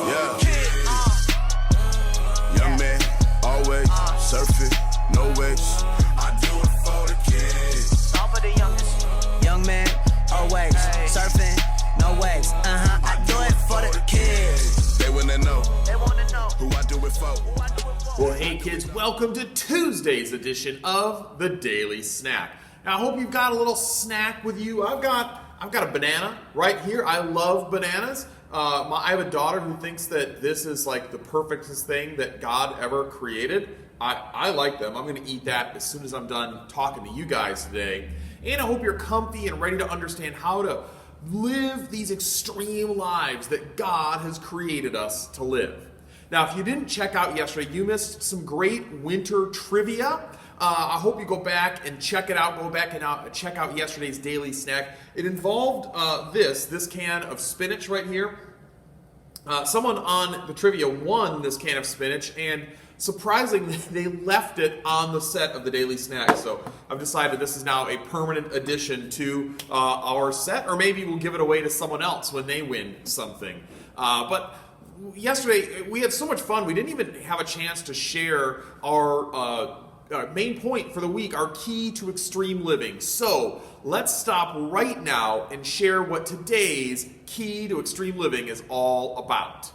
Yeah. Young man, always surfing, no waves. I do it for the kids. All for the youngest. Young man, always surfing, no waves. I do it for the kids. They wanna know who I do it for. Well, hey kids, welcome to Tuesday's edition of the Daily Snack. Now, I hope you've got a little snack with you. I've got a banana right here. I love bananas. I have a daughter who thinks that this is like the perfectest thing that God ever created. I like them. I'm going to eat that as soon as I'm done talking to you guys today. And I hope you're comfy and ready to understand how to live these extreme lives that God has created us to live. Now, if you didn't check out yesterday, you missed some great winter trivia. I hope you go back and check it out. Go back and check out yesterday's daily snack. It involved this can of spinach right here. Someone on the trivia won this can of spinach, and surprisingly, they left it on the set of the daily snack. So I've decided this is now a permanent addition to our set, or maybe we'll give it away to someone else when they win something. But yesterday, we had so much fun, we didn't even have a chance to share our main point for the week, our key to extreme living. So let's stop right now and share what today's key to extreme living is all about.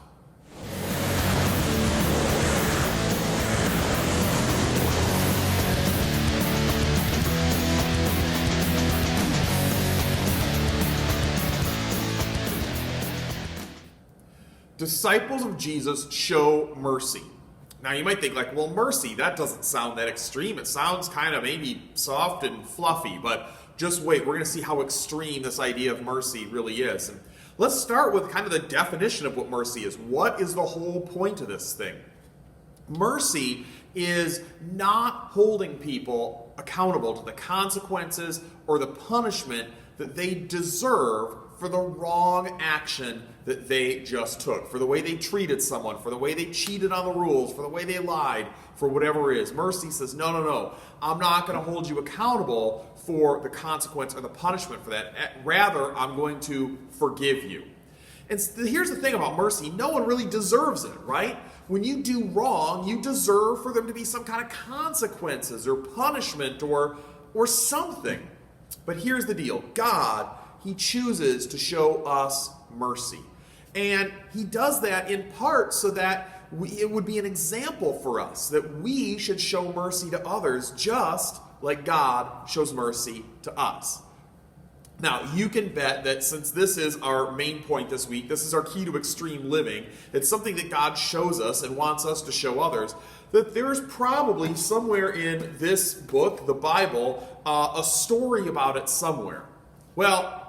Disciples of Jesus show mercy. Now you might think like, well, mercy, that doesn't sound that extreme. It sounds kind of maybe soft and fluffy, but just wait. We're going to see how extreme this idea of mercy really is. And let's start with kind of the definition of what mercy is. What is the whole point of this thing? Mercy is not holding people accountable to the consequences or the punishment that they deserve for the wrong action that they just took, for the way they treated someone, for the way they cheated on the rules, for the way they lied, for whatever it is. Mercy says, no, I'm not going to hold you accountable for the consequence or the punishment for that. Rather, I'm going to forgive you. And here's the thing about mercy. No one really deserves it, right? When you do wrong, you deserve for them to be some kind of consequences or punishment or something. But here's the deal. God, He chooses to show us mercy. And He does that in part so that it would be an example for us, that we should show mercy to others just like God shows mercy to us. Now, you can bet that since this is our main point this week, this is our key to extreme living, it's something that God shows us and wants us to show others, that there's probably somewhere in this book, the Bible, a story about it somewhere. Well,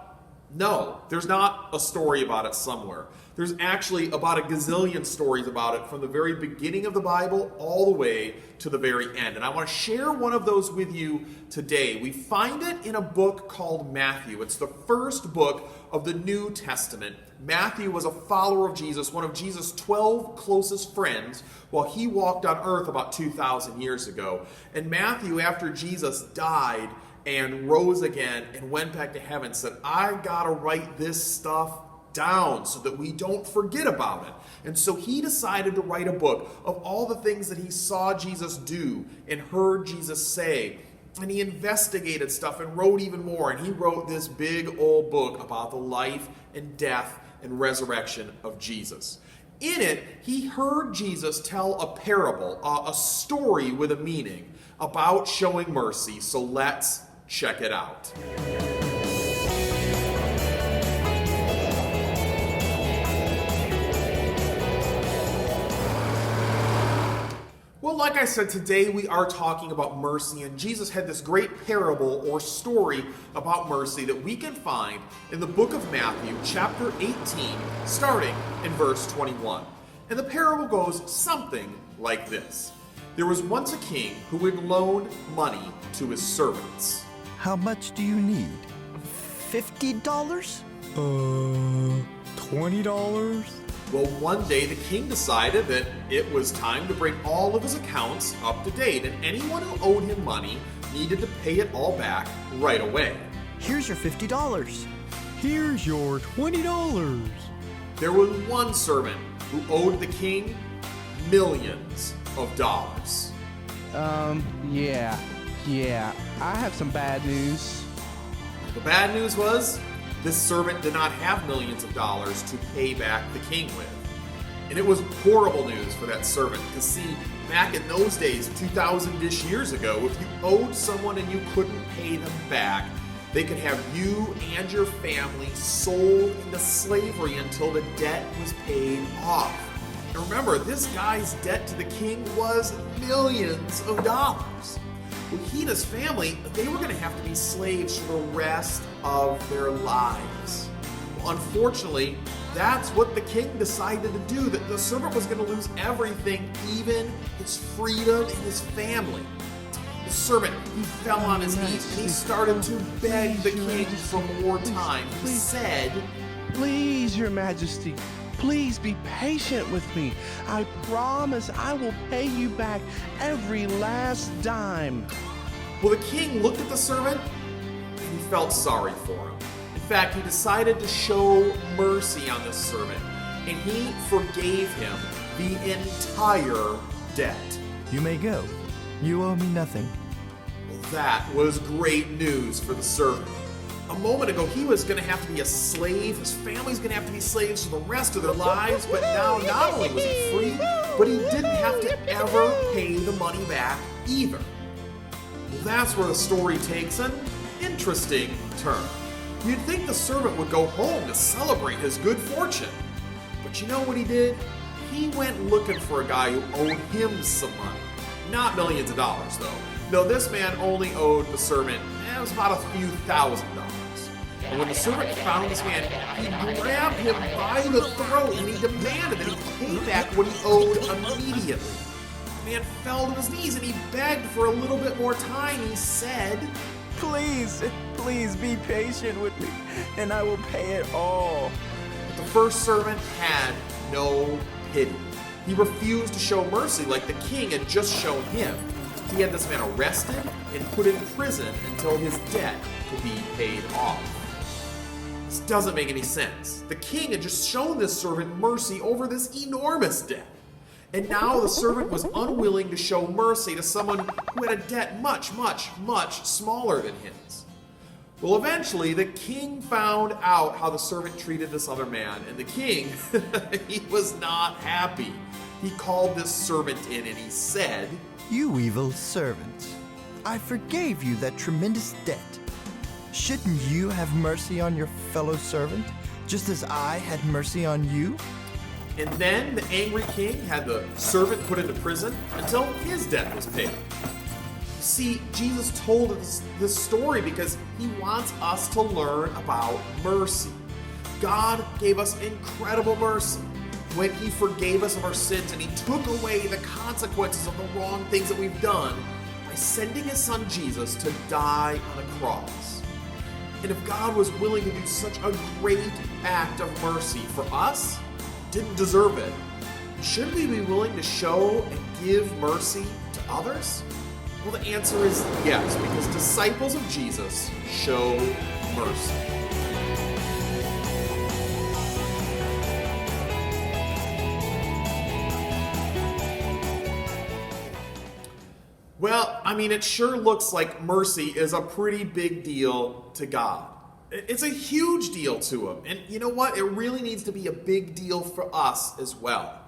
no, there's not a story about it somewhere. There's actually about a gazillion stories about it from the very beginning of the Bible all the way to the very end. And I want to share one of those with you today. We find it in a book called Matthew. It's the first book of the New Testament. Matthew was a follower of Jesus, one of Jesus' 12 closest friends, while he walked on earth about 2,000 years ago. And Matthew, after Jesus died and rose again and went back to heaven, said, I gotta write this stuff down so that we don't forget about it. And so he decided to write a book of all the things that he saw Jesus do and heard Jesus say. And he investigated stuff and wrote even more. And he wrote this big old book about the life and death and resurrection of Jesus. In it, he heard Jesus tell a parable, a story with a meaning about showing mercy. So let's check it out. Well, like I said, today we are talking about mercy, and Jesus had this great parable or story about mercy that we can find in the book of Matthew, chapter 18, starting in verse 21. And the parable goes something like this. There was once a king who had loaned money to his servants. How much do you need? $50? $20? Well, one day the king decided that it was time to bring all of his accounts up to date, and anyone who owed him money needed to pay it all back right away. Here's your $50. Here's your $20. There was one servant who owed the king millions of dollars. Yeah. I have some bad news. The bad news was, this servant did not have millions of dollars to pay back the king with. And it was horrible news for that servant, because see, back in those days, 2,000-ish years ago, if you owed someone and you couldn't pay them back, they could have you and your family sold into slavery until the debt was paid off. And remember, this guy's debt to the king was millions of dollars. Well, he and his family, they were going to have to be slaves for the rest of their lives. Well, unfortunately, that's what the king decided to do, that the servant was going to lose everything, even his freedom and his family. The servant, he fell on his knees and he started to beg the king for more time. He said, Please, Your Majesty, please be patient with me. I promise I will pay you back every last dime. Well, the king looked at the servant and he felt sorry for him. In fact, he decided to show mercy on this servant, and he forgave him the entire debt. You may go. You owe me nothing. Well, that was great news for the servant. A moment ago, he was going to have to be a slave. His family's going to have to be slaves for the rest of their lives. But now, not only was he free, but he didn't have to ever pay the money back either. Well, that's where the story takes an interesting turn. You'd think the servant would go home to celebrate his good fortune. But you know what he did? He went looking for a guy who owed him some money. Not millions of dollars, though. No, this man only owed the servant, it was about a few $1,000s. And when the servant found this man, he grabbed him by the throat and he demanded that he pay back what he owed immediately. The man fell to his knees and he begged for a little bit more time. He said, Please be patient with me, and I will pay it all. But the first servant had no pity. He refused to show mercy like the king had just shown him. He had this man arrested and put in prison until his debt could be paid off. This doesn't make any sense. The king had just shown this servant mercy over this enormous debt. And now the servant was unwilling to show mercy to someone who had a debt much, much, much smaller than his. Well, eventually, the king found out how the servant treated this other man, and the king, he was not happy. He called this servant in and he said, You evil servant. I forgave you that tremendous debt. Shouldn't you have mercy on your fellow servant, just as I had mercy on you? And then the angry king had the servant put into prison until his debt was paid. See, Jesus told us this story because he wants us to learn about mercy. God gave us incredible mercy when he forgave us of our sins and he took away the consequences of the wrong things that we've done by sending his son Jesus to die on a cross. And if God was willing to do such a great act of mercy for us, didn't deserve it, shouldn't we be willing to show and give mercy to others? Well, the answer is yes, because disciples of Jesus show mercy. Well, I mean, it sure looks like mercy is a pretty big deal to God. It's a huge deal to him. And you know what? It really needs to be a big deal for us as well.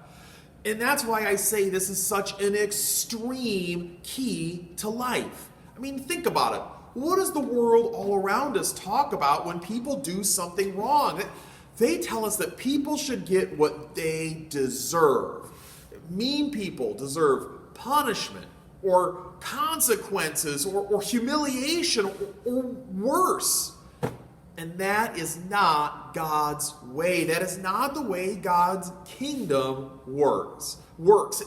And that's why I say this is such an extreme key to life. I mean, think about it. What does the world all around us talk about when people do something wrong? They tell us that people should get what they deserve. Mean people deserve punishment or consequences or humiliation or worse. And that is not God's way. That is not the way God's kingdom works.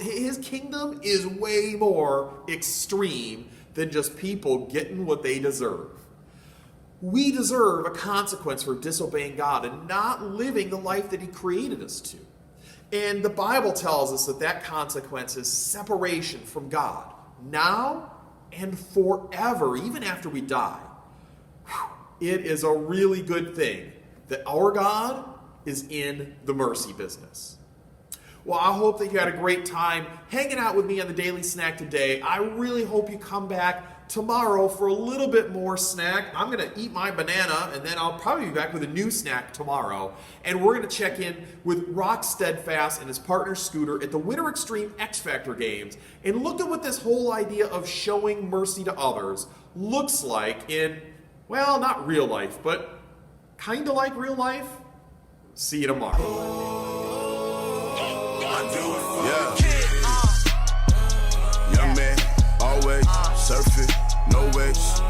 His kingdom is way more extreme than just people getting what they deserve. We deserve a consequence for disobeying God and not living the life that he created us to. And the Bible tells us that that consequence is separation from God, now and forever, even after we die. It is a really good thing that our God is in the mercy business. Well, I hope that you had a great time hanging out with me on the Daily Snack today. I really hope you come back tomorrow for a little bit more snack. I'm going to eat my banana, and then I'll probably be back with a new snack tomorrow. And we're going to check in with Rock Steadfast and his partner Scooter at the Winter Extreme X Factor Games and look at what this whole idea of showing mercy to others looks like in, well, not real life, but kind of like real life. See you tomorrow. Yeah. Young man, always surfing, no waves.